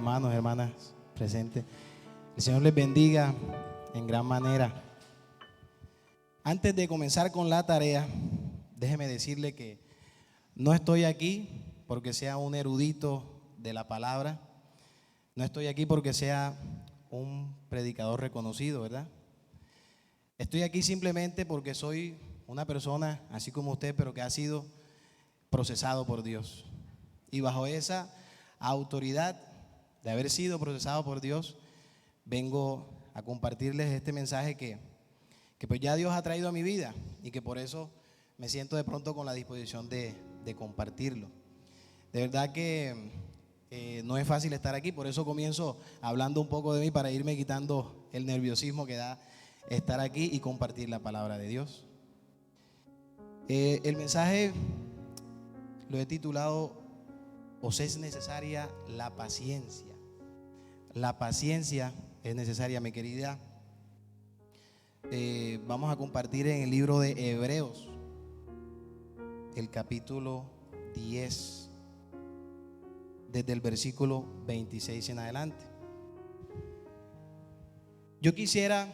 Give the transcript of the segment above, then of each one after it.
hermanos, hermanas presentes. El Señor les bendiga en gran manera. Antes de comenzar con la tarea, déjeme decirle que no estoy aquí porque sea un erudito de la palabra. No estoy aquí porque sea un predicador reconocido, ¿verdad? Estoy aquí simplemente porque soy una persona, así como usted, pero que ha sido procesado por Dios. Y bajo esa autoridad de haber sido procesado por Dios, vengo a compartirles este mensaje que pues ya Dios ha traído a mi vida y que por eso me siento de pronto con la disposición de compartirlo. De verdad que no es fácil estar aquí, por eso comienzo hablando un poco de mí para irme quitando el nerviosismo que da estar aquí y compartir la palabra de Dios. El mensaje lo he titulado: ¿os es necesaria la paciencia? La paciencia es necesaria, mi querida. Vamos a compartir en el libro de Hebreos, el capítulo 10, desde el versículo 26 en adelante. Yo quisiera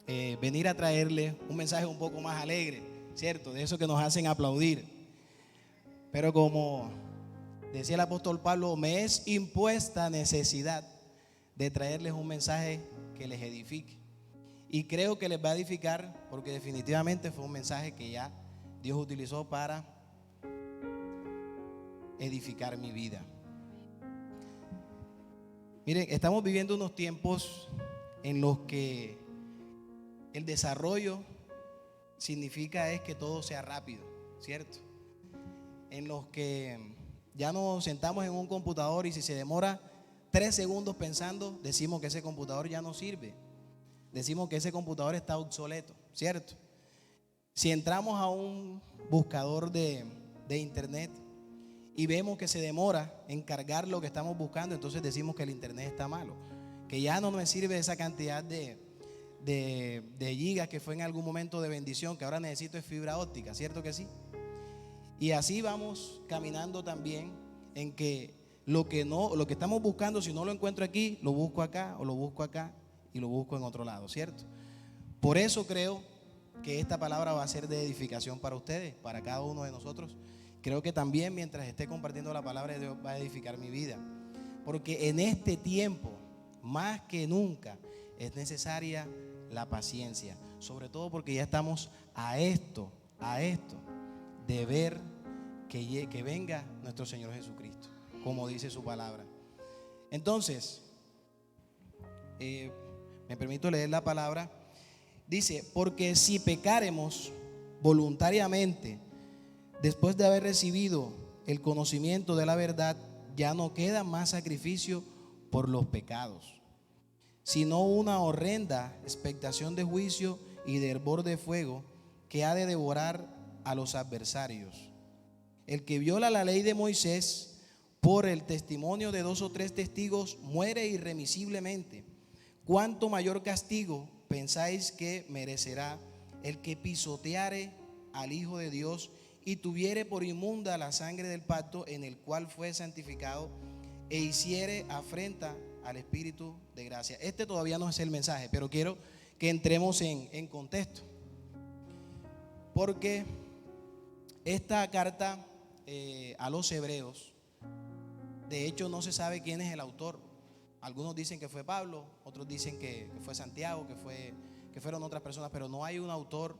venir a traerle un mensaje un poco más alegre, ¿cierto? De eso que nos hacen aplaudir. Pero como decía el apóstol Pablo, me es impuesta necesidad de traerles un mensaje que les edifique. Y creo que les va a edificar porque definitivamente fue un mensaje que ya Dios utilizó para edificar mi vida. Miren, estamos viviendo unos tiempos en los que el desarrollo significa es que todo sea rápido, ¿cierto? En los que ya nos sentamos en un computador y si se demora 3 segundos pensando, decimos que ese computador ya no sirve. Decimos que ese computador está obsoleto, ¿cierto? Si entramos a un buscador de internet y vemos que se demora en cargar lo que estamos buscando, entonces decimos que el internet está malo, que ya no me sirve esa cantidad de gigas que fue en algún momento de bendición, que ahora necesito es fibra óptica, ¿cierto que sí? Y así vamos caminando también en que lo que estamos buscando, si no lo encuentro aquí, lo busco acá o lo busco acá y lo busco en otro lado, ¿cierto? Por eso creo que esta palabra va a ser de edificación para ustedes, para cada uno de nosotros. Creo que también mientras esté compartiendo la palabra de Dios va a edificar mi vida, porque en este tiempo más que nunca es necesaria la paciencia, sobre todo porque ya estamos a esto de ver que venga nuestro Señor Jesucristo, como dice su palabra. Entonces, me permito leer la palabra. Dice: porque si pecáremos voluntariamente después de haber recibido el conocimiento de la verdad, ya no queda más sacrificio por los pecados, sino una horrenda expectación de juicio y de hervor de fuego que ha de devorar a los adversarios. El que viola la ley de Moisés por el testimonio de 2 o 3 testigos muere irremisiblemente. ¿Cuánto mayor castigo pensáis que merecerá el que pisoteare al Hijo de Dios y tuviere por inmunda la sangre del pacto en el cual fue santificado e hiciere afrenta al Espíritu de gracia? Este todavía no es el mensaje, pero quiero que entremos en contexto, porque esta carta a los hebreos, de hecho no se sabe quién es el autor. Algunos dicen que fue Pablo, otros dicen que fue Santiago, que fueron otras personas, pero no hay un autor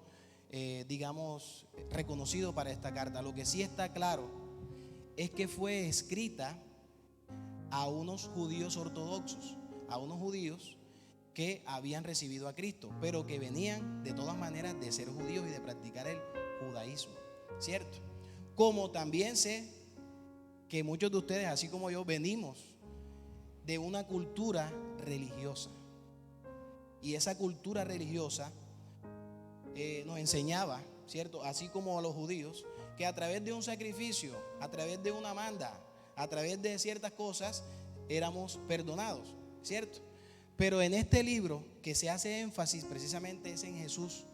digamos reconocido para esta carta. Lo que sí está claro es que fue escrita a unos judíos ortodoxos, a unos judíos que habían recibido a Cristo, pero que venían de todas maneras de ser judíos y de practicar el judaísmo, ¿cierto? Como también sé que muchos de ustedes, así como yo, venimos de una cultura religiosa, y esa cultura religiosa nos enseñaba, ¿cierto? Así como a los judíos, que a través de un sacrificio, a través de una manda, a través de ciertas cosas éramos perdonados, ¿cierto? Pero en este libro que se hace énfasis precisamente es en Jesús,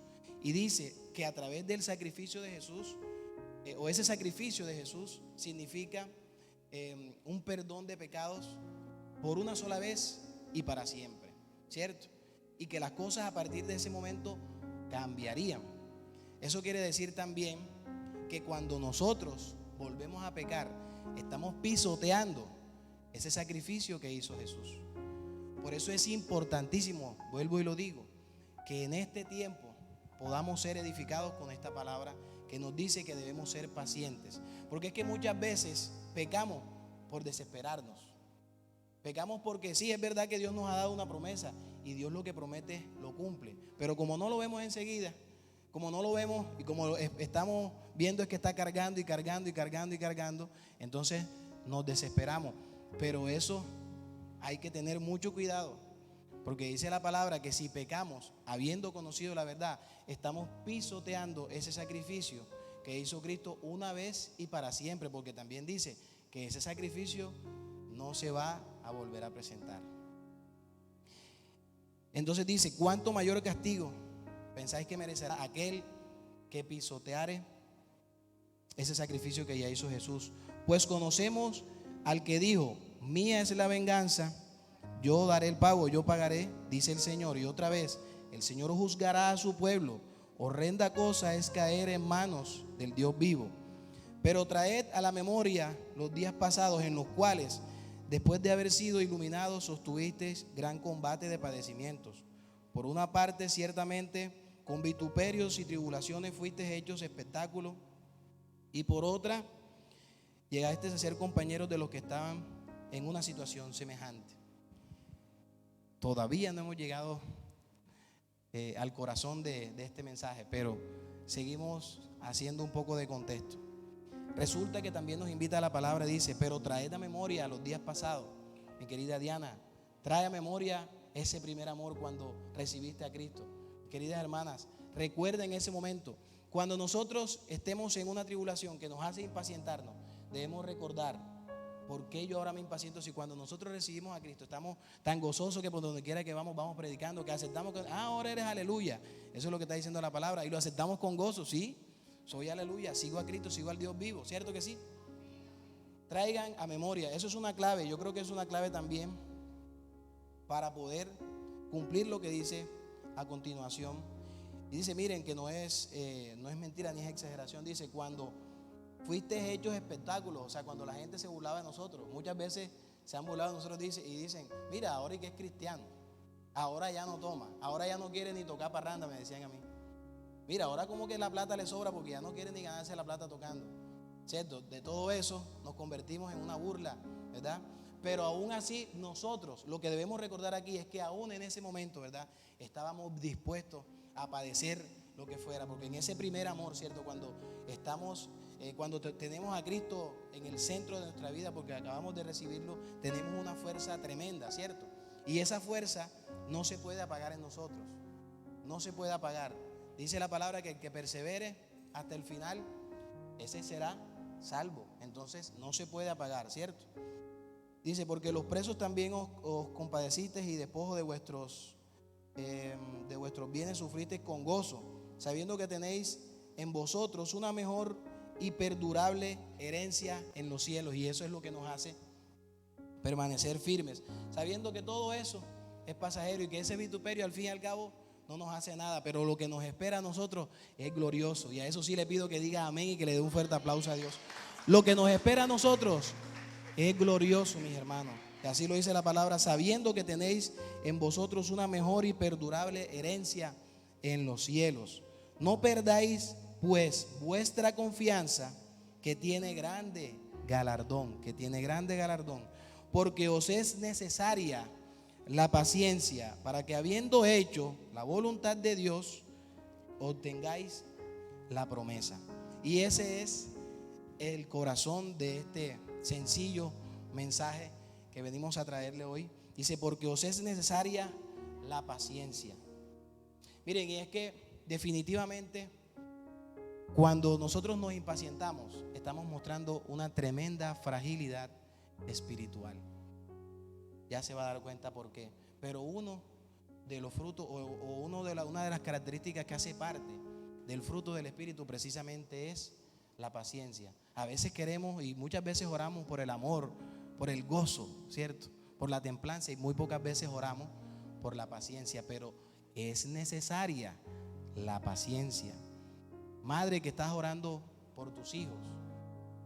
y dice que a través del sacrificio de Jesús, o ese sacrificio de Jesús significa un perdón de pecados por una sola vez y para siempre, ¿cierto? Y que las cosas a partir de ese momento cambiarían. Eso quiere decir también que cuando nosotros volvemos a pecar, estamos pisoteando ese sacrificio que hizo Jesús. Por eso es importantísimo, vuelvo y lo digo, que en este tiempo podamos ser edificados con esta palabra que nos dice que debemos ser pacientes. Porque es que muchas veces pecamos por desesperarnos. Pecamos porque sí, es verdad que Dios nos ha dado una promesa y Dios lo que promete lo cumple. Pero como no lo vemos enseguida, como no lo vemos y como estamos viendo es que está cargando y cargando y cargando y cargando, entonces nos desesperamos. Pero eso hay que tener mucho cuidado, porque dice la palabra que si pecamos habiendo conocido la verdad, estamos pisoteando ese sacrificio que hizo Cristo una vez y para siempre, porque también dice que ese sacrificio no se va a volver a presentar. Entonces dice, ¿cuánto mayor castigo pensáis que merecerá aquel que pisoteare ese sacrificio que ya hizo Jesús? Pues conocemos al que dijo, mía es la venganza, yo daré el pago, yo pagaré, dice el Señor. Y otra vez, el Señor juzgará a su pueblo. Horrenda cosa es caer en manos del Dios vivo. Pero traed a la memoria los días pasados en los cuales, después de haber sido iluminados, sostuvisteis gran combate de padecimientos. Por una parte, ciertamente, con vituperios y tribulaciones fuisteis hechos espectáculo, y por otra, llegasteis a ser compañeros de los que estaban en una situación semejante. Todavía no hemos llegado al corazón de este mensaje, pero seguimos haciendo un poco de contexto. Resulta que también nos invita a la palabra, dice, pero traed a memoria los días pasados. Mi querida Diana, trae a memoria ese primer amor cuando recibiste a Cristo. Queridas hermanas, recuerden ese momento. Cuando nosotros estemos en una tribulación que nos hace impacientarnos, debemos recordar, ¿por qué yo ahora me impaciento si cuando nosotros recibimos a Cristo estamos tan gozosos que por donde quiera que vamos predicando, que aceptamos que ahora eres aleluya? Eso es lo que está diciendo la palabra y lo aceptamos con gozo, sí, soy aleluya, sigo a Cristo, sigo al Dios vivo, ¿cierto que sí? Traigan a memoria, eso es una clave, yo creo que es una clave también para poder cumplir lo que dice a continuación. Y dice, miren que no es mentira ni es exageración, dice, cuando fuiste hechos espectáculos, o sea, cuando la gente se burlaba de nosotros, muchas veces se han burlado de nosotros y dicen, mira, ahora y que es cristiano, ahora ya no toma, ahora ya no quiere ni tocar parranda, me decían a mí. Mira, ahora como que la plata le sobra porque ya no quiere ni ganarse la plata tocando, ¿cierto? De todo eso nos convertimos en una burla, ¿verdad? Pero aún así nosotros lo que debemos recordar aquí es que aún en ese momento, ¿verdad? Estábamos dispuestos a padecer lo que fuera, porque en ese primer amor, ¿cierto? Cuando tenemos a Cristo en el centro de nuestra vida, porque acabamos de recibirlo, tenemos una fuerza tremenda, ¿cierto? Y esa fuerza no se puede apagar en nosotros, no se puede apagar. Dice la palabra que el que persevere hasta el final, ese será salvo. Entonces no se puede apagar, ¿cierto? Dice, porque los presos también os compadecisteis y despojo de vuestros bienes sufristeis con gozo, sabiendo que tenéis en vosotros una mejor y perdurable herencia en los cielos. Y eso es lo que nos hace permanecer firmes, sabiendo que todo eso es pasajero y que ese vituperio al fin y al cabo no nos hace nada, pero lo que nos espera a nosotros es glorioso. Y a eso sí le pido que diga amén y que le dé un fuerte aplauso a Dios. Lo que nos espera a nosotros es glorioso, mis hermanos. Y así lo dice la palabra, sabiendo que tenéis en vosotros una mejor y perdurable herencia en los cielos. No perdáis pues vuestra confianza, que tiene grande galardón, porque os es necesaria la paciencia, para que habiendo hecho la voluntad de Dios, obtengáis la promesa. Y ese es el corazón de este sencillo mensaje que venimos a traerle hoy. Dice, porque os es necesaria la paciencia. Miren, y es que definitivamente cuando nosotros nos impacientamos, estamos mostrando una tremenda fragilidad espiritual. Ya se va a dar cuenta por qué. Pero uno de los frutos una de las características que hace parte del fruto del Espíritu precisamente es la paciencia. A veces queremos y muchas veces oramos por el amor, por el gozo, ¿cierto? por la templanza y muy pocas veces oramos por la paciencia, pero es necesaria la paciencia. Madre que estás orando por tus hijos,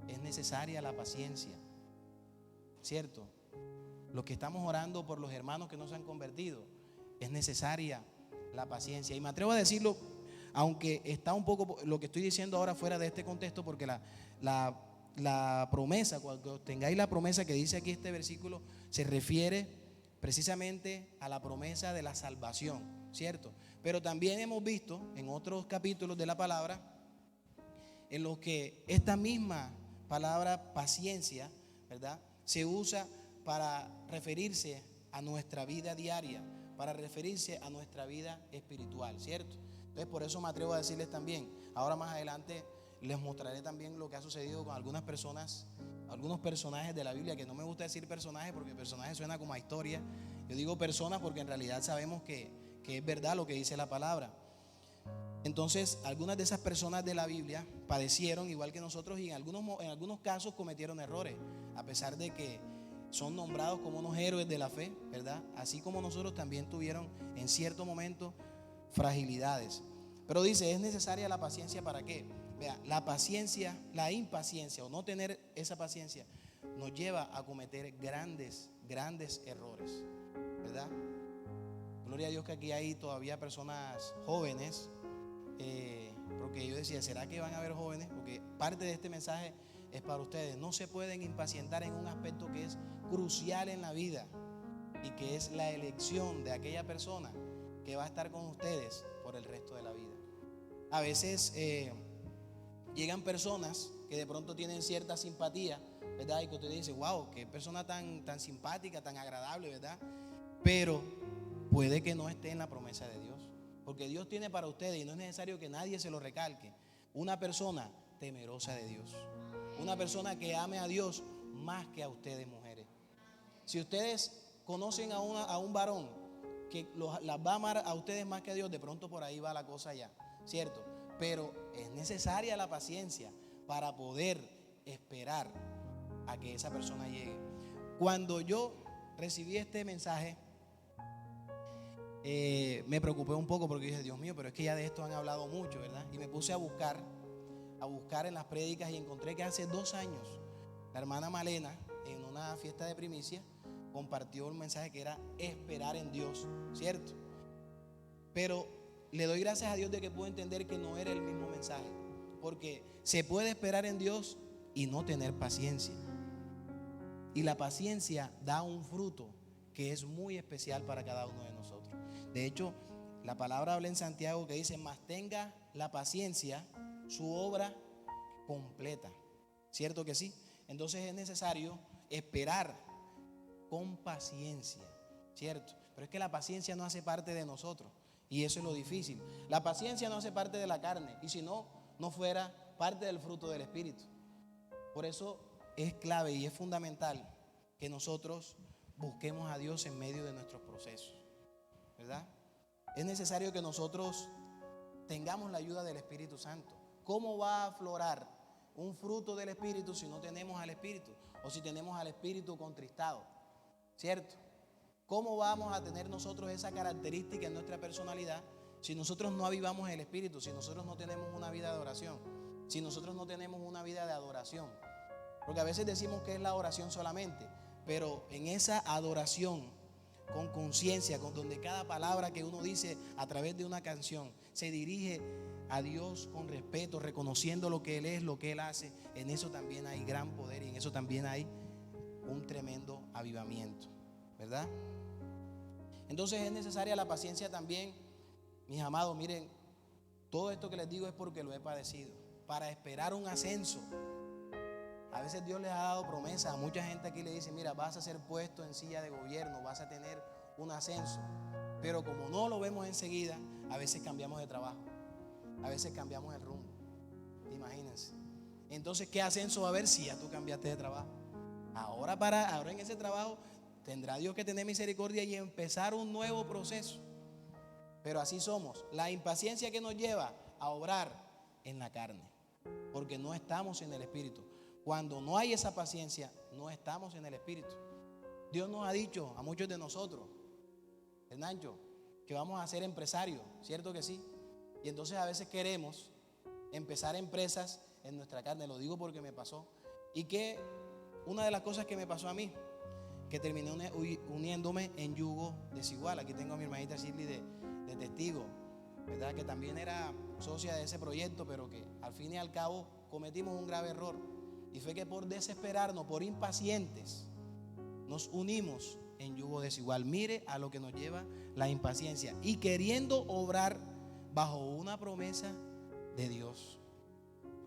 es necesaria la paciencia, ¿cierto? Los que estamos orando por los hermanos que no se han convertido, es necesaria la paciencia. Y me atrevo a decirlo, aunque está un poco lo que estoy diciendo ahora fuera de este contexto, porque la promesa, cuando tengáis la promesa que dice aquí este versículo, se refiere precisamente a la promesa de la salvación, ¿cierto? Pero también hemos visto en otros capítulos de la palabra en los que esta misma palabra paciencia, ¿verdad?, se usa para referirse a nuestra vida diaria, para referirse a nuestra vida espiritual, ¿cierto? Entonces por eso me atrevo a decirles también, ahora más adelante les mostraré también lo que ha sucedido con algunas personas, algunos personajes de la Biblia, que no me gusta decir personajes porque personajes suena como a historia. Yo digo personas porque en realidad sabemos que es verdad lo que dice la palabra. Entonces algunas de esas personas de la Biblia padecieron igual que nosotros y en algunos casos cometieron errores, a pesar de que son nombrados como unos héroes de la fe, ¿verdad? Así como nosotros también tuvieron en cierto momento fragilidades. Pero dice, es necesaria la paciencia. ¿Para qué? Vea, la paciencia, la impaciencia o no tener esa paciencia nos lleva a cometer grandes errores, ¿verdad? Gloria a Dios que aquí hay todavía personas jóvenes, porque yo decía, ¿será que van a haber jóvenes? Porque parte de este mensaje es para ustedes. No se pueden impacientar en un aspecto que es crucial en la vida y que es la elección de aquella persona que va a estar con ustedes por el resto de la vida. A veces llegan personas que de pronto tienen cierta simpatía, ¿verdad? Y que usted dice, wow, qué persona tan simpática, tan agradable, ¿verdad? Pero puede que no esté en la promesa de Dios, porque Dios tiene para ustedes, y no es necesario que nadie se lo recalque, una persona temerosa de Dios, una persona que ame a Dios más que a ustedes, mujeres. Si ustedes conocen a un varón que las va a amar a ustedes más que a Dios, de pronto por ahí va la cosa ya, ¿cierto? Pero es necesaria la paciencia para poder esperar a que esa persona llegue. Cuando yo recibí este mensaje, me preocupé un poco porque dije, Dios mío, pero es que ya de esto han hablado mucho, ¿verdad? Y me puse a buscar en las prédicas y encontré que hace 2 años la hermana Malena, en una fiesta de primicia, compartió un mensaje que era esperar en Dios, ¿cierto? Pero le doy gracias a Dios de que puedo entender que no era el mismo mensaje, porque se puede esperar en Dios y no tener paciencia, y la paciencia da un fruto que es muy especial para cada uno de nosotros. De hecho, la palabra habla en Santiago que dice, mas tenga la paciencia su obra completa, ¿cierto que sí? Entonces es necesario esperar con paciencia, ¿cierto? Pero es que la paciencia no hace parte de nosotros, y eso es lo difícil. La paciencia no hace parte de la carne, y si no, no fuera parte del fruto del Espíritu. Por eso es clave y es fundamental que nosotros busquemos a Dios en medio de nuestros procesos, ¿verdad? Es necesario que nosotros tengamos la ayuda del Espíritu Santo. ¿Cómo va a aflorar un fruto del Espíritu si no tenemos al Espíritu? O si tenemos al Espíritu contristado, ¿cierto? ¿Cómo vamos a tener nosotros esa característica en nuestra personalidad si nosotros no avivamos el Espíritu, si nosotros no tenemos una vida de oración, si nosotros no tenemos una vida de adoración? Porque a veces decimos que es la oración solamente, pero en esa adoración con conciencia, con donde cada palabra que uno dice a través de una canción se dirige a Dios con respeto, reconociendo lo que Él es, lo que Él hace, en eso también hay gran poder y en eso también hay un tremendo avivamiento, ¿verdad? Entonces es necesaria la paciencia también, mis amados. Miren, todo esto que les digo es porque lo he padecido, para esperar un ascenso. A veces Dios les ha dado promesas. A mucha gente aquí le dice, mira, vas a ser puesto en silla de gobierno, vas a tener un ascenso. Pero como no lo vemos enseguida, a veces cambiamos de trabajo, a veces cambiamos el rumbo. Imagínense. Entonces, ¿qué ascenso va a haber si ya tú cambiaste de trabajo? Ahora en ese trabajo tendrá Dios que tener misericordia y empezar un nuevo proceso. Pero así somos. La impaciencia que nos lleva a obrar en la carne, porque no estamos en el Espíritu. Cuando no hay esa paciencia, no estamos en el Espíritu. Dios nos ha dicho a muchos de nosotros, Hernancho, que vamos a ser empresarios, ¿cierto que sí? Y entonces a veces queremos empezar empresas en nuestra carne, lo digo porque me pasó. Y que una de las cosas que me pasó a mí, que terminé uniéndome en yugo desigual. Aquí tengo a mi hermanita Shirley de testigo, ¿verdad? Que también era socia de ese proyecto, pero que al fin y al cabo cometimos un grave error. Y fue que por desesperarnos, por impacientes, nos unimos en yugo desigual. Mire a lo que nos lleva la impaciencia y queriendo obrar bajo una promesa de Dios.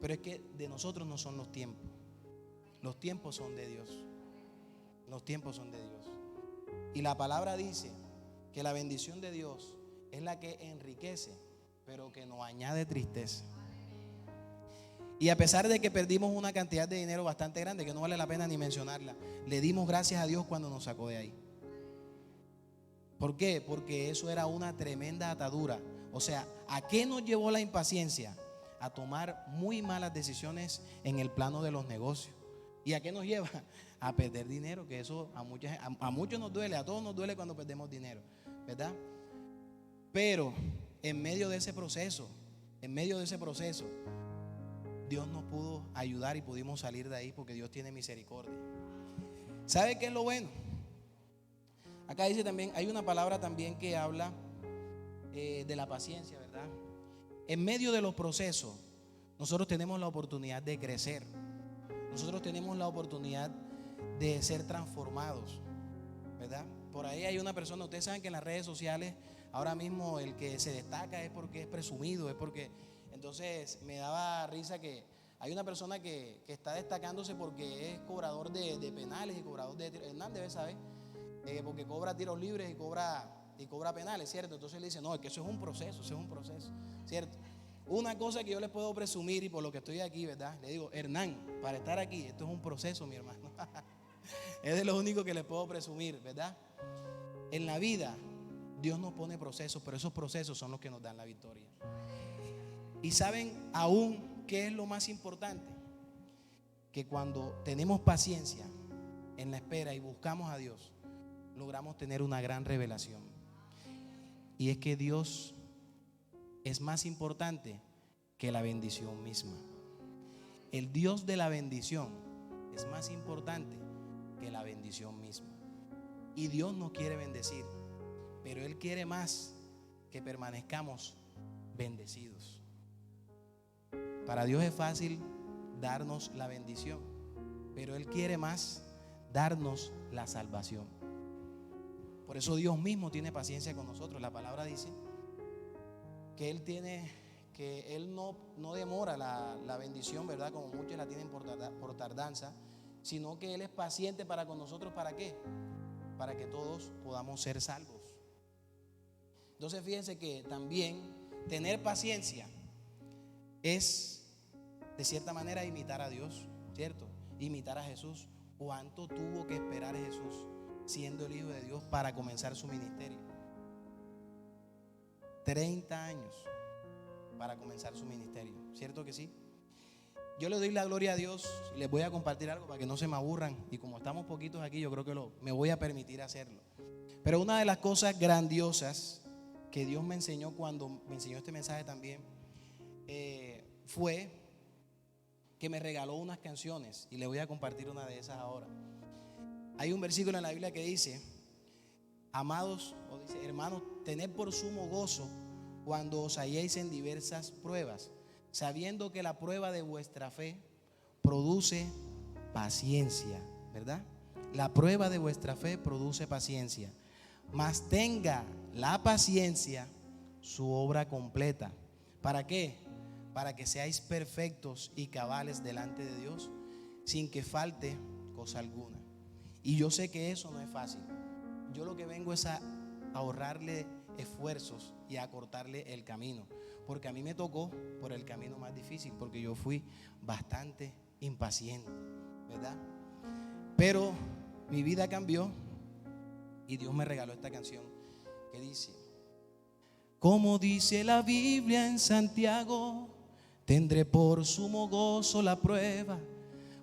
Pero es que de nosotros no son los tiempos. Los tiempos son de Dios. Los tiempos son de Dios. Y la palabra dice que la bendición de Dios es la que enriquece, pero que nos añade tristeza. Y a pesar de que perdimos una cantidad de dinero bastante grande, que no vale la pena ni mencionarla, le dimos gracias a Dios cuando nos sacó de ahí. ¿Por qué? Porque eso era una tremenda atadura. O sea, ¿a qué nos llevó la impaciencia? A tomar muy malas decisiones en el plano de los negocios. ¿Y a qué nos lleva? A perder dinero, que eso a muchos nos duele, a todos nos duele cuando perdemos dinero, ¿verdad? Pero en medio de ese proceso, Dios nos pudo ayudar y pudimos salir de ahí porque Dios tiene misericordia. ¿Sabe qué es lo bueno? Acá dice también, hay una palabra también que habla de la paciencia, ¿verdad? En medio de los procesos, nosotros tenemos la oportunidad de crecer. Nosotros tenemos la oportunidad de ser transformados, ¿verdad? Por ahí hay una persona, ustedes saben que en las redes sociales ahora mismo el que se destaca es porque es presumido, es porque... Entonces me daba risa que hay una persona que está destacándose porque es cobrador de penales y cobrador de tiros. Hernán debe saber, porque cobra tiros libres y cobra penales, ¿cierto? Entonces le dice, no, es que eso es un proceso, ¿cierto? Una cosa que yo les puedo presumir y por lo que estoy aquí, ¿verdad? Le digo, Hernán, para estar aquí, esto es un proceso, mi hermano. Es de lo único que les puedo presumir, ¿verdad? En la vida, Dios nos pone procesos, pero esos procesos son los que nos dan la victoria. Y saben aún qué es lo más importante, que cuando tenemos paciencia en la espera y buscamos a Dios, logramos tener una gran revelación. Y es que Dios es más importante que la bendición misma. El Dios de la bendición es más importante que la bendición misma. Y Dios nos quiere bendecir, pero Él quiere más que permanezcamos bendecidos. Para Dios es fácil darnos la bendición, pero Él quiere más darnos la salvación. Por eso Dios mismo tiene paciencia con nosotros. La palabra dice que Él no demora la bendición, ¿verdad? Como muchos la tienen por tardanza, sino que Él es paciente para con nosotros. ¿Para qué? Para que todos podamos ser salvos. Entonces fíjense que también tener paciencia es de cierta manera imitar a Dios, ¿cierto? Imitar a Jesús. ¿Cuánto tuvo que esperar Jesús siendo el Hijo de Dios para comenzar su ministerio? 30 años para comenzar su ministerio, ¿cierto que sí? Yo le doy la gloria a Dios y les voy a compartir algo para que no se me aburran. Y como estamos poquitos aquí, yo creo que me voy a permitir hacerlo. Pero una de las cosas grandiosas que Dios me enseñó cuando me enseñó este mensaje también fue que me regaló unas canciones. Y le voy a compartir una de esas ahora. Hay un versículo en la Biblia que dice: amados, o dice, hermanos, tened por sumo gozo cuando os halléis en diversas pruebas, sabiendo que la prueba de vuestra fe produce paciencia, ¿verdad? La prueba de vuestra fe produce paciencia. Mas tenga la paciencia su obra completa. ¿Para qué? Para que seáis perfectos y cabales delante de Dios, sin que falte cosa alguna. Y yo sé que eso no es fácil. Yo lo que vengo es a ahorrarle esfuerzos y a cortarle el camino, porque a mí me tocó por el camino más difícil, porque yo fui bastante impaciente, ¿verdad? Pero mi vida cambió y Dios me regaló esta canción que dice: como dice la Biblia en Santiago, tendré por sumo gozo la prueba,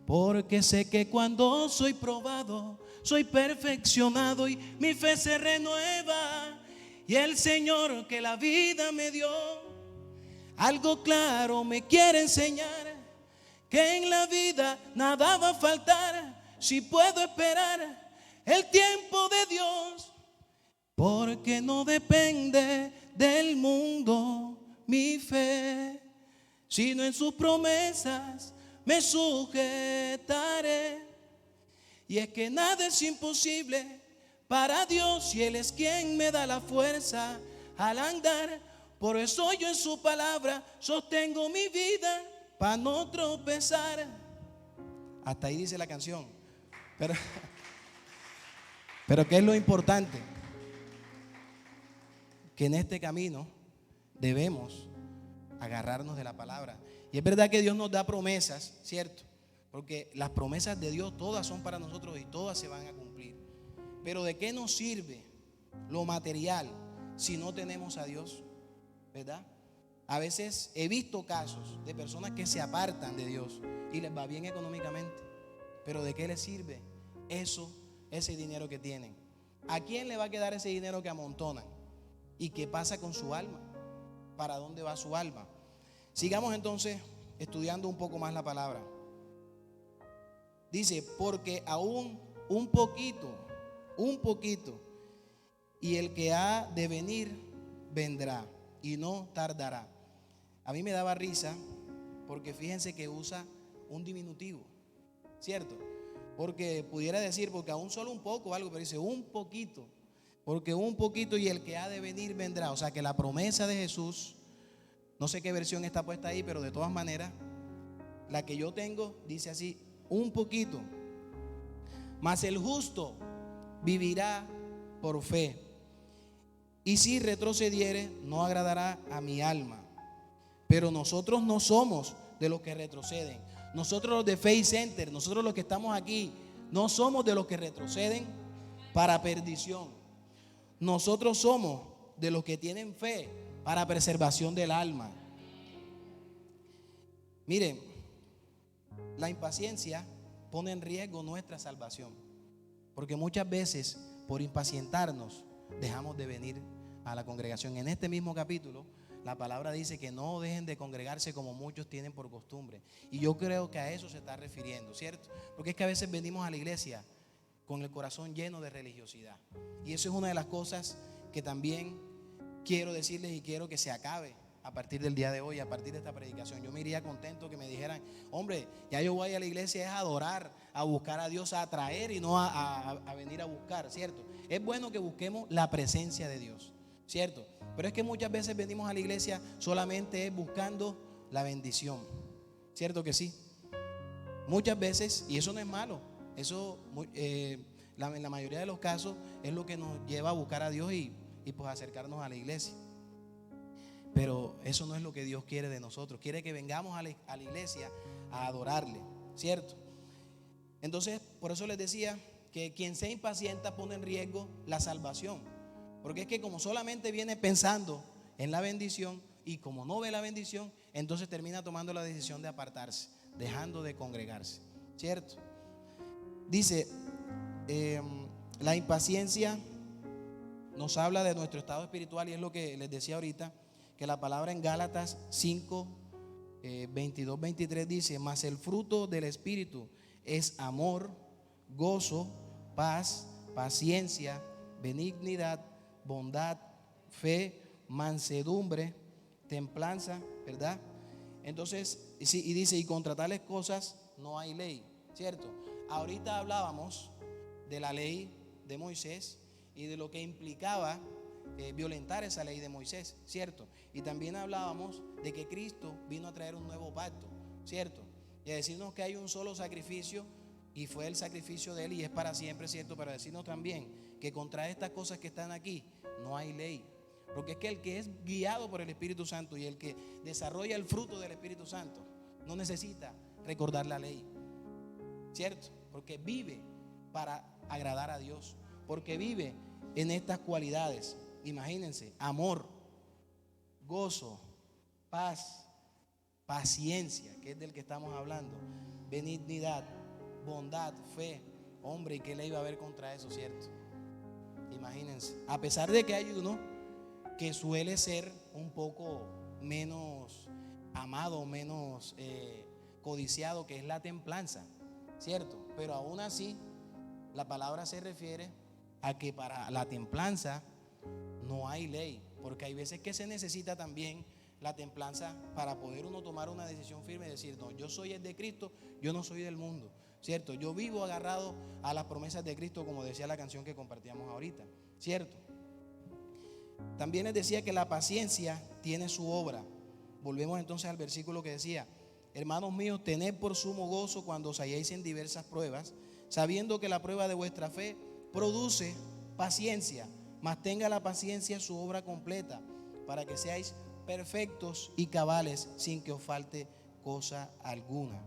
porque sé que cuando soy probado, soy perfeccionado y mi fe se renueva. Y el Señor que la vida me dio, algo claro me quiere enseñar, que en la vida nada va a faltar si puedo esperar el tiempo de Dios, porque no depende del mundo mi fe, sino en sus promesas me sujetaré. Y es que nada es imposible para Dios y Él es quien me da la fuerza al andar. Por eso yo en su palabra sostengo mi vida para no tropezar. Hasta ahí dice la canción. Pero ¿qué es lo importante? Que en este camino debemos agarrarnos de la palabra. Y es verdad que Dios nos da promesas, ¿cierto? Porque las promesas de Dios todas son para nosotros y todas se van a cumplir. Pero ¿de qué nos sirve lo material si no tenemos a Dios? ¿Verdad? A veces he visto casos de personas que se apartan de Dios y les va bien económicamente, pero ¿de qué les sirve ese dinero que tienen? ¿A quién le va a quedar ese dinero que amontonan? ¿Y qué pasa con su alma? ¿Para dónde va su alma? Sigamos entonces estudiando un poco más la palabra. Dice, porque aún un poquito, y el que ha de venir vendrá y no tardará. A mí me daba risa porque fíjense que usa un diminutivo, ¿cierto? Porque pudiera decir, porque aún solo un poco o algo, pero dice un poquito, porque un poquito y el que ha de venir vendrá. O sea que la promesa de Jesús, no sé qué versión está puesta ahí, pero de todas maneras, la que yo tengo dice así, un poquito. Mas el justo vivirá por fe, y si retrocediere, no agradará a mi alma. Pero nosotros no somos de los que retroceden. Nosotros los de Faith Center, nosotros los que estamos aquí, no somos de los que retroceden para perdición. Nosotros somos de los que tienen fe para preservación del alma. Miren, la impaciencia pone en riesgo nuestra salvación, porque muchas veces por impacientarnos dejamos de venir a la congregación. En este mismo capítulo la palabra dice que no dejen de congregarse como muchos tienen por costumbre, y yo creo que a eso se está refiriendo, ¿cierto? Porque es que a veces venimos a la iglesia con el corazón lleno de religiosidad, y eso es una de las cosas que también quiero decirles y quiero que se acabe a partir del día de hoy, a partir de esta predicación. Yo me iría contento que me dijeran, hombre, ya yo voy a la iglesia es a adorar, a buscar a Dios, a atraer y no a venir a buscar, ¿cierto? Es bueno que busquemos la presencia de Dios, ¿cierto? Pero es que muchas veces venimos a la iglesia solamente buscando la bendición, ¿cierto que sí? Muchas veces, y eso no es malo, eso en la mayoría de los casos es lo que nos lleva a buscar a Dios y pues acercarnos a la iglesia. Pero eso no es lo que Dios quiere de nosotros. Quiere que vengamos a la iglesia a adorarle, ¿cierto? Entonces, por eso les decía que quien se impacienta pone en riesgo la salvación. Porque es que como solamente viene pensando en la bendición y como no ve la bendición, entonces termina tomando la decisión de apartarse, dejando de congregarse, ¿cierto? Dice, la impaciencia nos habla de nuestro estado espiritual, y es lo que les decía ahorita, que la palabra en Gálatas 5, 22, 23 dice, mas el fruto del Espíritu es amor, gozo, paz, paciencia, benignidad, bondad, fe, mansedumbre, templanza, ¿verdad? Entonces, y dice, y contra tales cosas no hay ley, ¿cierto? Ahorita hablábamos de la ley de Moisés y de lo que implicaba violentar esa ley de Moisés, ¿cierto? Y también hablábamos de que Cristo vino a traer un nuevo pacto, ¿cierto? Y a decirnos que hay un solo sacrificio y fue el sacrificio de Él y es para siempre, ¿cierto? Para decirnos también que contra estas cosas que están aquí no hay ley, porque es que el que es guiado por el Espíritu Santo y el que desarrolla el fruto del Espíritu Santo no necesita recordar la ley, ¿cierto? Porque vive para agradar a Dios, porque vive en estas cualidades. Imagínense, amor, gozo, paz, paciencia, que es del que estamos hablando, benignidad, bondad, fe, hombre, ¿y qué le iba a ver contra eso, cierto? Imagínense, a pesar de que hay uno que suele ser un poco menos amado, menos codiciado, que es la templanza, ¿cierto? Pero aún así, la palabra se refiere a que para la templanza no hay ley, porque hay veces que se necesita también la templanza para poder uno tomar una decisión firme y decir, no, yo soy el de Cristo, yo no soy del mundo, ¿cierto? Yo vivo agarrado a las promesas de Cristo, como decía la canción que compartíamos ahorita, ¿cierto? También les decía que la paciencia tiene su obra. Volvemos entonces al versículo que decía, hermanos míos, tened por sumo gozo cuando os halléis en diversas pruebas, sabiendo que la prueba de vuestra fe produce paciencia, mas tenga la paciencia su obra completa, para que seáis perfectos y cabales sin que os falte cosa alguna.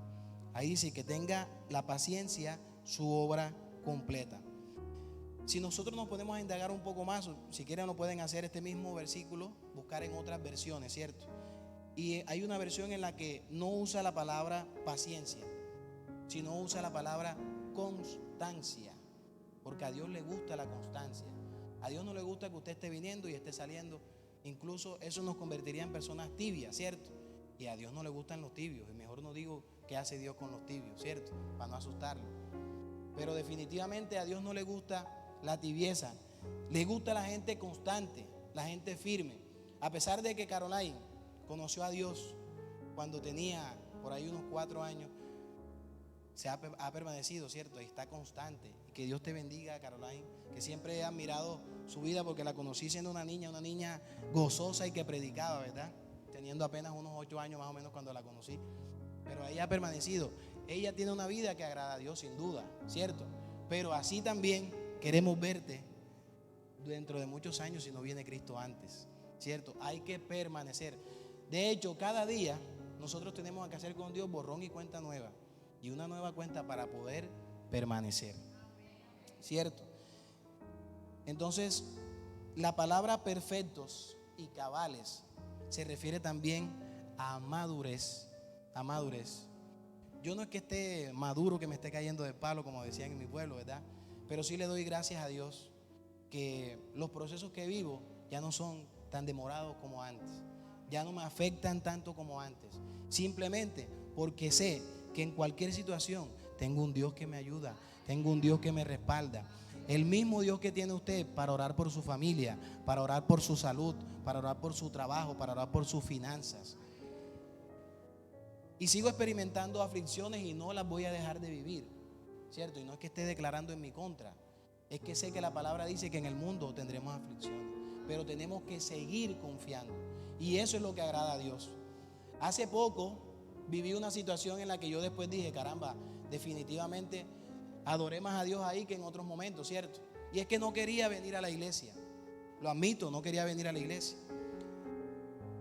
Ahí dice que tenga la paciencia su obra completa. Si nosotros nos podemos indagar un poco más, si quieren lo pueden hacer este mismo versículo, buscar en otras versiones, ¿cierto? Y hay una versión en la que no usa la palabra paciencia, sino usa la palabra constancia, porque a Dios le gusta la constancia. A Dios no le gusta que usted esté viniendo y esté saliendo. Incluso eso nos convertiría en personas tibias, ¿cierto? Y a Dios no le gustan los tibios. Y mejor no digo qué hace Dios con los tibios, ¿cierto? Para no asustarlo. Pero definitivamente a Dios no le gusta la tibieza. Le gusta la gente constante, la gente firme. A pesar de que Caroline conoció a Dios cuando tenía por ahí unos 4 años, se ha permanecido, ¿cierto? Y está constante. Y que Dios te bendiga, Caroline, que siempre he admirado su vida porque la conocí siendo una niña gozosa y que predicaba, ¿verdad? Teniendo apenas unos 8 años más o menos cuando la conocí. Pero ella ha permanecido. Ella tiene una vida que agrada a Dios sin duda, ¿cierto? Pero así también queremos verte dentro de muchos años si no viene Cristo antes, ¿cierto? Hay que permanecer. De hecho, cada día nosotros tenemos que hacer con Dios borrón y cuenta nueva. Y una nueva cuenta para poder permanecer, ¿cierto? Entonces, la palabra perfectos y cabales se refiere también a madurez. A madurez. Yo no es que esté maduro, que me esté cayendo de palo, como decían en mi pueblo, ¿verdad? Pero sí le doy gracias a Dios que los procesos que vivo ya no son tan demorados como antes. Ya no me afectan tanto como antes. Simplemente porque sé que en cualquier situación tengo un Dios que me ayuda, tengo un Dios que me respalda. El mismo Dios que tiene usted para orar por su familia, para orar por su salud, para orar por su trabajo, para orar por sus finanzas. Y sigo experimentando aflicciones y no las voy a dejar de vivir, ¿cierto? Y no es que esté declarando en mi contra, es que sé que la palabra dice que en el mundo tendremos aflicciones, pero tenemos que seguir confiando. Y eso es lo que agrada a Dios. Hace poco viví una situación en la que yo después dije, caramba, definitivamente adoré más a Dios ahí que en otros momentos, ¿cierto? Y es que no quería venir a la iglesia. Lo admito, no quería venir a la iglesia.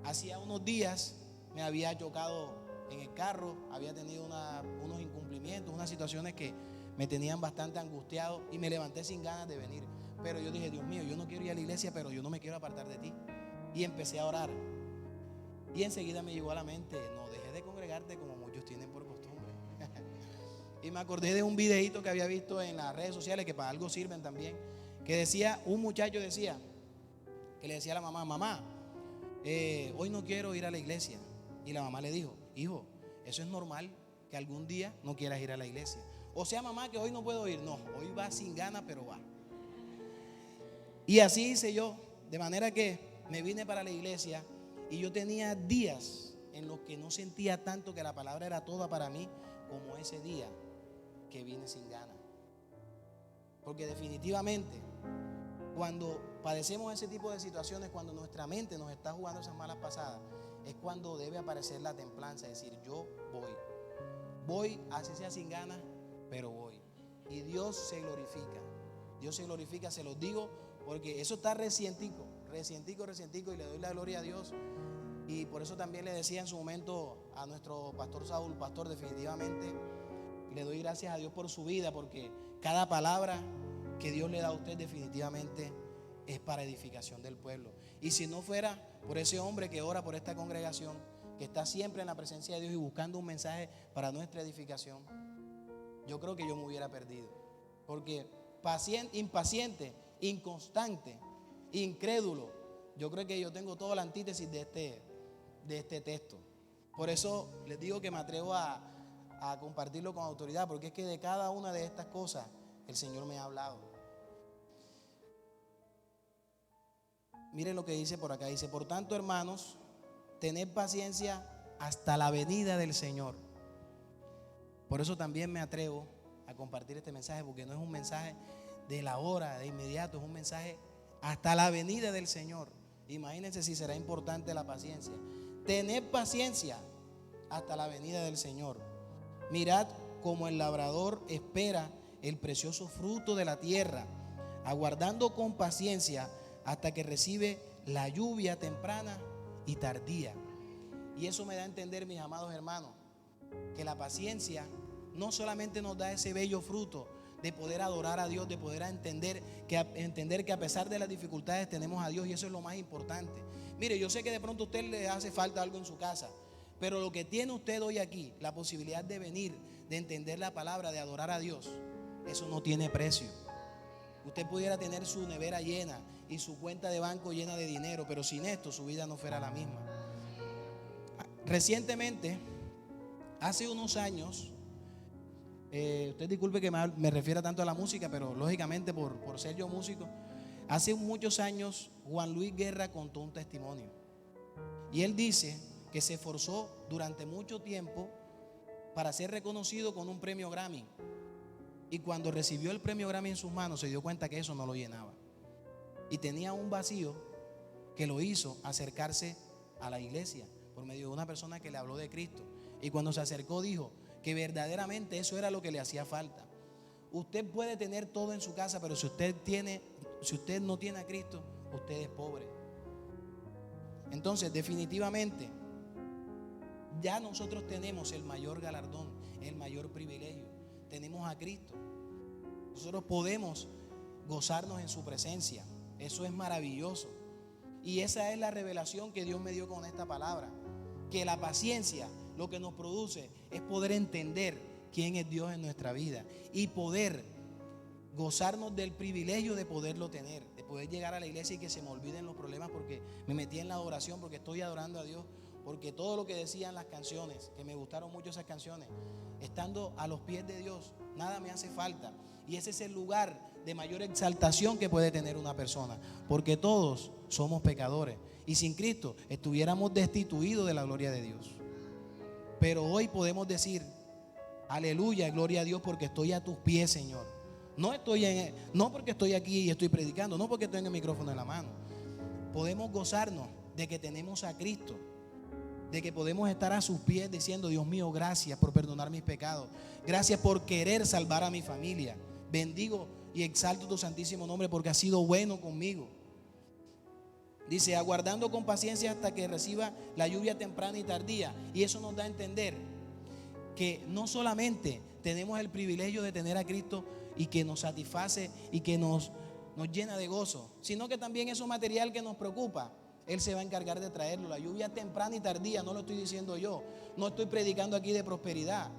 Hacía unos días me había chocado en el carro, había tenido unos incumplimientos, unas situaciones que me tenían bastante angustiado y me levanté sin ganas de venir. Pero yo dije, Dios mío, yo no quiero ir a la iglesia, pero yo no me quiero apartar de ti. Y empecé a orar. Y enseguida me llegó a la mente, no dejes de congregarte como muchos tienen por costumbre. Y me acordé de un videito que había visto en las redes sociales, que para algo sirven también, que decía, un muchacho decía, que le decía a la mamá, mamá, hoy no quiero ir a la iglesia. Y la mamá le dijo, hijo, eso es normal que algún día no quieras ir a la iglesia. O sea, mamá, que hoy no puedo ir. No, hoy va sin ganas, pero va. Y así hice yo, de manera que me vine para la iglesia y yo tenía días en los que no sentía tanto que la palabra era toda para mí como ese día que vine sin ganas. Porque definitivamente cuando padecemos ese tipo de situaciones, cuando nuestra mente nos está jugando esas malas pasadas, es cuando debe aparecer la templanza, es decir, yo voy, así sea sin ganas, pero voy. Y Dios se glorifica, se los digo, porque eso está recientico, y le doy la gloria a Dios. Y por eso también le decía en su momento a nuestro pastor Saúl, pastor, definitivamente le doy gracias a Dios por su vida, porque cada palabra que Dios le da a usted definitivamente es para edificación del pueblo. Y si no fuera por ese hombre que ora por esta congregación, que está siempre en la presencia de Dios y buscando un mensaje para nuestra edificación, yo creo que yo me hubiera perdido. Porque impaciente, inconstante, incrédulo, yo creo que yo tengo toda la antítesis de este texto. Por eso les digo que me atrevo a compartirlo con autoridad, porque es que de cada una de estas cosas el Señor me ha hablado. Miren lo que dice por acá. Dice: por tanto, hermanos, tened paciencia hasta la venida del Señor. Por eso también me atrevo a compartir este mensaje, porque no es un mensaje de la hora, de inmediato, es un mensaje hasta la venida del Señor. Imagínense si será importante la paciencia. Tened paciencia hasta la venida del Señor. Mirad como el labrador espera el precioso fruto de la tierra, aguardando con paciencia hasta que recibe la lluvia temprana y tardía. Y eso me da a entender, mis amados hermanos, que la paciencia no solamente nos da ese bello fruto de poder adorar a Dios, de poder entender que a pesar de las dificultades tenemos a Dios, y eso es lo más importante. Mire, yo sé que de pronto a usted le hace falta algo en su casa, pero lo que tiene usted hoy aquí, la posibilidad de venir, de entender la palabra, de adorar a Dios, eso no tiene precio. Usted pudiera tener su nevera llena y su cuenta de banco llena de dinero, pero sin esto su vida no fuera la misma. Recientemente, hace unos años, usted disculpe que me refiera tanto a la música, pero lógicamente por ser yo músico, hace muchos años Juan Luis Guerra contó un testimonio. Y él dice que se esforzó durante mucho tiempo para ser reconocido con un premio Grammy. Y cuando recibió el premio Grammy en sus manos, se dio cuenta que eso no lo llenaba. Y tenía un vacío que lo hizo acercarse a la iglesia por medio de una persona que le habló de Cristo. Y cuando se acercó dijo que verdaderamente eso era lo que le hacía falta. Usted puede tener todo en su casa, pero si usted no tiene a Cristo, usted es pobre. Entonces, definitivamente, ya nosotros tenemos el mayor galardón, el mayor privilegio. Tenemos a Cristo. Nosotros podemos gozarnos en su presencia. Eso es maravilloso. Y esa es la revelación que Dios me dio con esta palabra. Que la paciencia lo que nos produce es poder entender quién es Dios en nuestra vida y poder gozarnos del privilegio de poderlo tener, de poder llegar a la iglesia y que se me olviden los problemas porque me metí en la adoración, porque estoy adorando a Dios, porque todo lo que decían las canciones, que me gustaron mucho esas canciones, estando a los pies de Dios, nada me hace falta. Y ese es el lugar de mayor exaltación que puede tener una persona, porque todos somos pecadores y sin Cristo estuviéramos destituidos de la gloria de Dios. Pero hoy podemos decir: aleluya, gloria a Dios, porque estoy a tus pies, Señor. No porque estoy aquí y estoy predicando, no porque tengo el micrófono en la mano. Podemos gozarnos de que tenemos a Cristo, de que podemos estar a sus pies diciendo: Dios mío, gracias por perdonar mis pecados, gracias por querer salvar a mi familia. Bendigo y exalto tu santísimo nombre porque has sido bueno conmigo. Dice: aguardando con paciencia hasta que reciba la lluvia temprana y tardía. Y eso nos da a entender que no solamente tenemos el privilegio de tener a Cristo y que nos satisface y que nos llena de gozo, sino que también eso material que nos preocupa, Él se va a encargar de traerlo. La lluvia temprana y tardía no lo estoy diciendo yo, no estoy predicando aquí de prosperidad,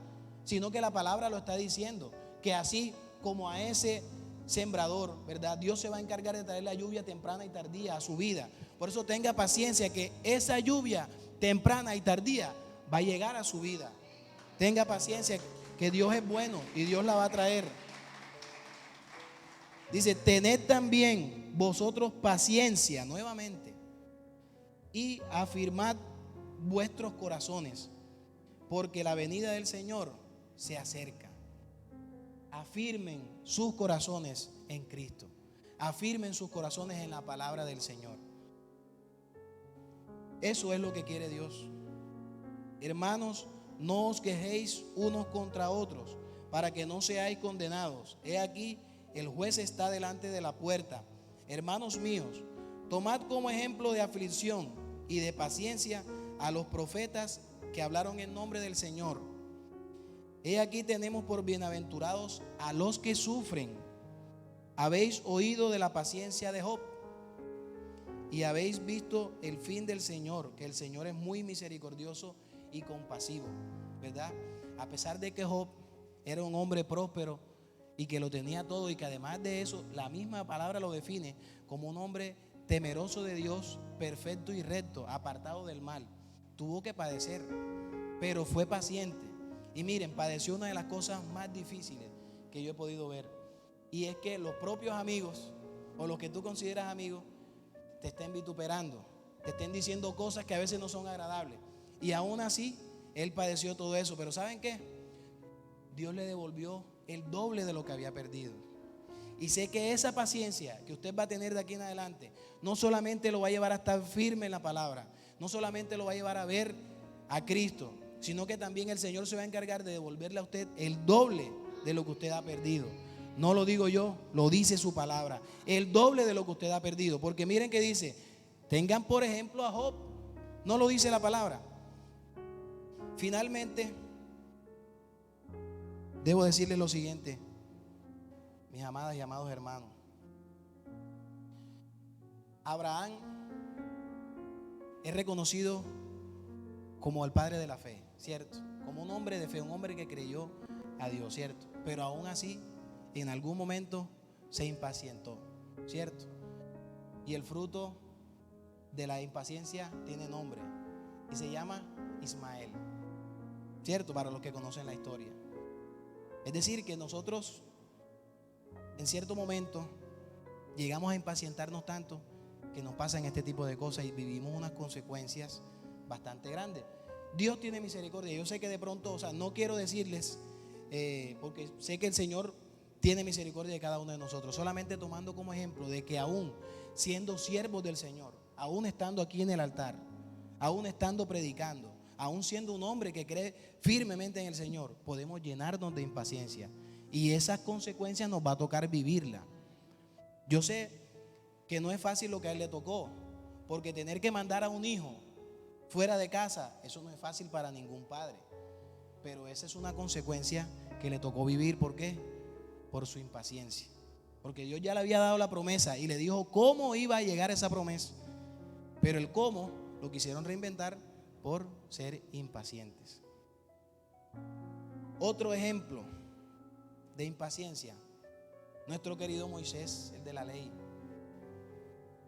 sino que la palabra lo está diciendo, que así como a ese sembrador, ¿verdad?, Dios se va a encargar de traer la lluvia temprana y tardía a su vida. Por eso tenga paciencia, que esa lluvia temprana y tardía va a llegar a su vida. Tenga paciencia, que Dios es bueno y Dios la va a traer. Dice: tened también vosotros paciencia, nuevamente, y afirmad vuestros corazones, porque la venida del Señor se acerca. Afirmen sus corazones en Cristo. Afirmen sus corazones en la palabra del Señor. Eso es lo que quiere Dios. Hermanos, no os quejéis unos contra otros, para que no seáis condenados. He aquí, el juez está delante de la puerta. Hermanos míos, tomad como ejemplo de aflicción y de paciencia a los profetas que hablaron en nombre del Señor. He aquí tenemos por bienaventurados a los que sufren. Habéis oído de la paciencia de Job y habéis visto el fin del Señor, que el Señor es muy misericordioso y compasivo, ¿verdad? A pesar de que Job era un hombre próspero y que lo tenía todo, y que además de eso, la misma palabra lo define como un hombre temeroso de Dios, perfecto y recto, apartado del mal. Tuvo que padecer, pero fue paciente. Y miren, padeció una de las cosas más difíciles que yo he podido ver, y es que los propios amigos, o los que tú consideras amigos, te estén vituperando, te estén diciendo cosas que a veces no son agradables. Y aún así, él padeció todo eso. Pero ¿saben qué? Dios le devolvió el doble de lo que había perdido. Y sé que esa paciencia que usted va a tener de aquí en adelante, no solamente lo va a llevar a estar firme en la palabra, no solamente lo va a llevar a ver a Cristo, sino que también el Señor se va a encargar de devolverle a usted el doble de lo que usted ha perdido. No lo digo yo, lo dice su palabra. El doble de lo que usted ha perdido. Porque miren que dice, tengan por ejemplo a Job. No lo dice la palabra. Finalmente, debo decirles lo siguiente, mis amadas y amados hermanos. Abraham es reconocido como el padre de la fe, ¿cierto? Como un hombre de fe, un hombre que creyó a Dios, ¿cierto? Pero aún así, en algún momento se impacientó, ¿cierto? Y el fruto de la impaciencia tiene nombre y se llama Ismael, ¿cierto? Para los que conocen la historia. Es decir, que nosotros en cierto momento llegamos a impacientarnos tanto que nos pasan este tipo de cosas y vivimos unas consecuencias bastante grandes. Dios tiene misericordia. Yo sé que de pronto, no quiero decirles, porque sé que el Señor tiene misericordia de cada uno de nosotros, solamente tomando como ejemplo de que aún siendo siervos del Señor, aún estando aquí en el altar, aún estando predicando, aún siendo un hombre que cree firmemente en el Señor, podemos llenarnos de impaciencia, y esas consecuencias nos va a tocar vivirla. Yo sé que no es fácil lo que a él le tocó, porque tener que mandar a un hijo fuera de casa, eso no es fácil para ningún padre, pero esa es una consecuencia que le tocó vivir. ¿Por qué? Por su impaciencia, porque Dios ya le había dado la promesa y le dijo cómo iba a llegar esa promesa, pero el cómo lo quisieron reinventar por ser impacientes. Otro ejemplo de impaciencia, nuestro querido Moisés, el de la ley,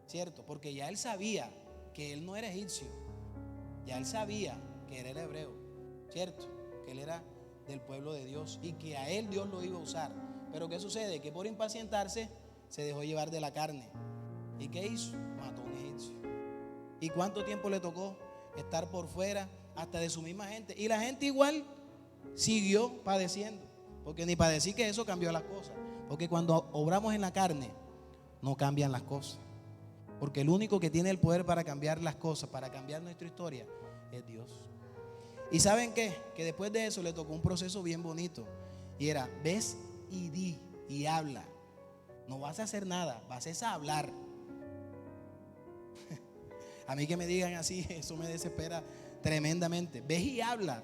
¿cierto? Porque ya él sabía que él no era egipcio, ya él sabía que él era hebreo, ¿cierto? Que él era del pueblo de Dios y que a él Dios lo iba a usar. Pero ¿qué sucede? Que por impacientarse se dejó llevar de la carne. ¿Y qué hizo? Mató a un egipcio. ¿Y cuánto tiempo le tocó estar por fuera hasta de su misma gente? Y la gente igual siguió padeciendo, porque ni para decir que eso cambió las cosas, porque cuando obramos en la carne no cambian las cosas, porque el único que tiene el poder para cambiar las cosas, para cambiar nuestra historia, es Dios. ¿Y saben qué? Que después de eso le tocó un proceso bien bonito, y era: ves y di y habla. No vas a hacer nada, vas a hablar. A mí que me digan así, eso me desespera tremendamente. Ves y habla.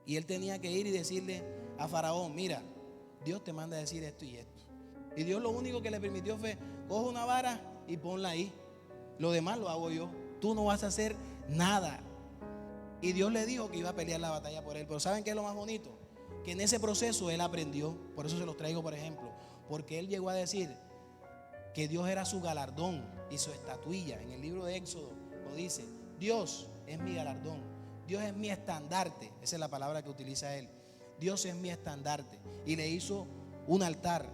Y él tenía que ir y decirle a Faraón: mira, Dios te manda a decir esto y esto. Y Dios lo único que le permitió fue: coge una vara y ponla ahí. Lo demás lo hago yo. Tú no vas a hacer nada. Y Dios le dijo que iba a pelear la batalla por él. Pero ¿saben qué es lo más bonito? Que en ese proceso él aprendió. Por eso se los traigo, por ejemplo, porque él llegó a decir que Dios era su galardón y su estatuilla. En el libro de Éxodo lo dice: Dios es mi galardón, Dios es mi estandarte. Esa es la palabra que utiliza él. Dios es mi estandarte. Y le hizo un altar.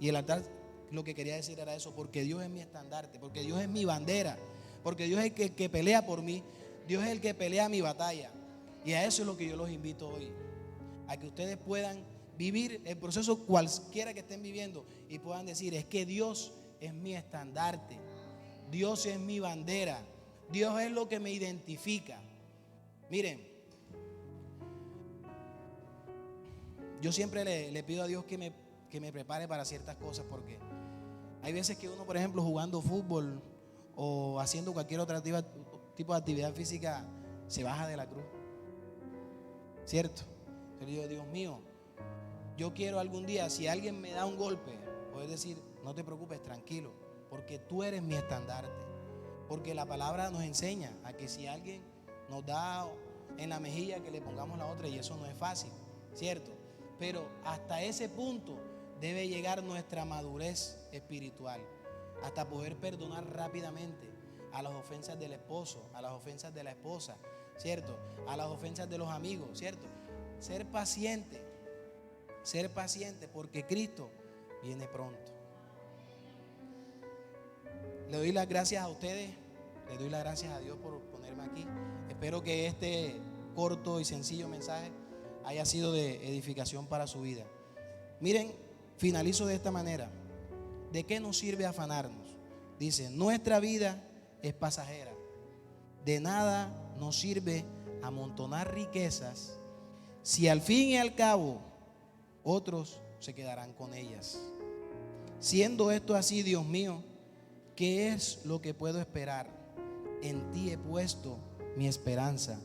Y el altar, lo que quería decir era eso: porque Dios es mi estandarte, porque Dios es mi bandera, porque Dios es el que pelea por mí, Dios es el que pelea mi batalla. Y a eso es lo que yo los invito hoy, a que ustedes puedan vivir el proceso cualquiera que estén viviendo y puedan decir: es que Dios es mi estandarte, Dios es mi bandera, Dios es lo que me identifica. Miren, yo siempre le pido a Dios que me prepare para ciertas cosas, porque hay veces que uno, por ejemplo, jugando fútbol o haciendo cualquier otro tipo de actividad física, se baja de la cruz, ¿cierto? Yo le digo: Dios mío, yo quiero algún día, si alguien me da un golpe, poder decir: no te preocupes, tranquilo, porque tú eres mi estandarte. Porque la palabra nos enseña a que si alguien nos da en la mejilla que le pongamos la otra, y eso no es fácil, ¿cierto? Pero hasta ese punto debe llegar nuestra madurez espiritual, hasta poder perdonar rápidamente a las ofensas del esposo, a las ofensas de la esposa, ¿cierto? A las ofensas de los amigos, ¿cierto? Ser paciente, porque Cristo viene pronto. Le doy las gracias a ustedes, le doy las gracias a Dios por ponerme aquí. Espero que este corto y sencillo mensaje haya sido de edificación para su vida. Miren, finalizo de esta manera. ¿De qué nos sirve afanarnos? Dice, nuestra vida es pasajera. De nada nos sirve amontonar riquezas si al fin y al cabo otros se quedarán con ellas. Siendo esto así, Dios mío, ¿qué es lo que puedo esperar? En ti he puesto mi esperanza.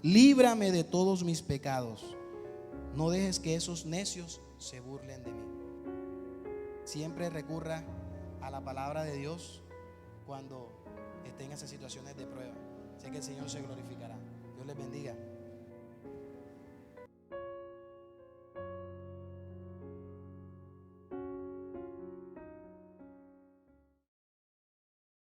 Líbrame de todos mis pecados. No dejes que esos necios se burlen de mí. Siempre recurra a la palabra de Dios cuando esté en esas situaciones de prueba. Sé que el Señor se glorificará. Dios les bendiga.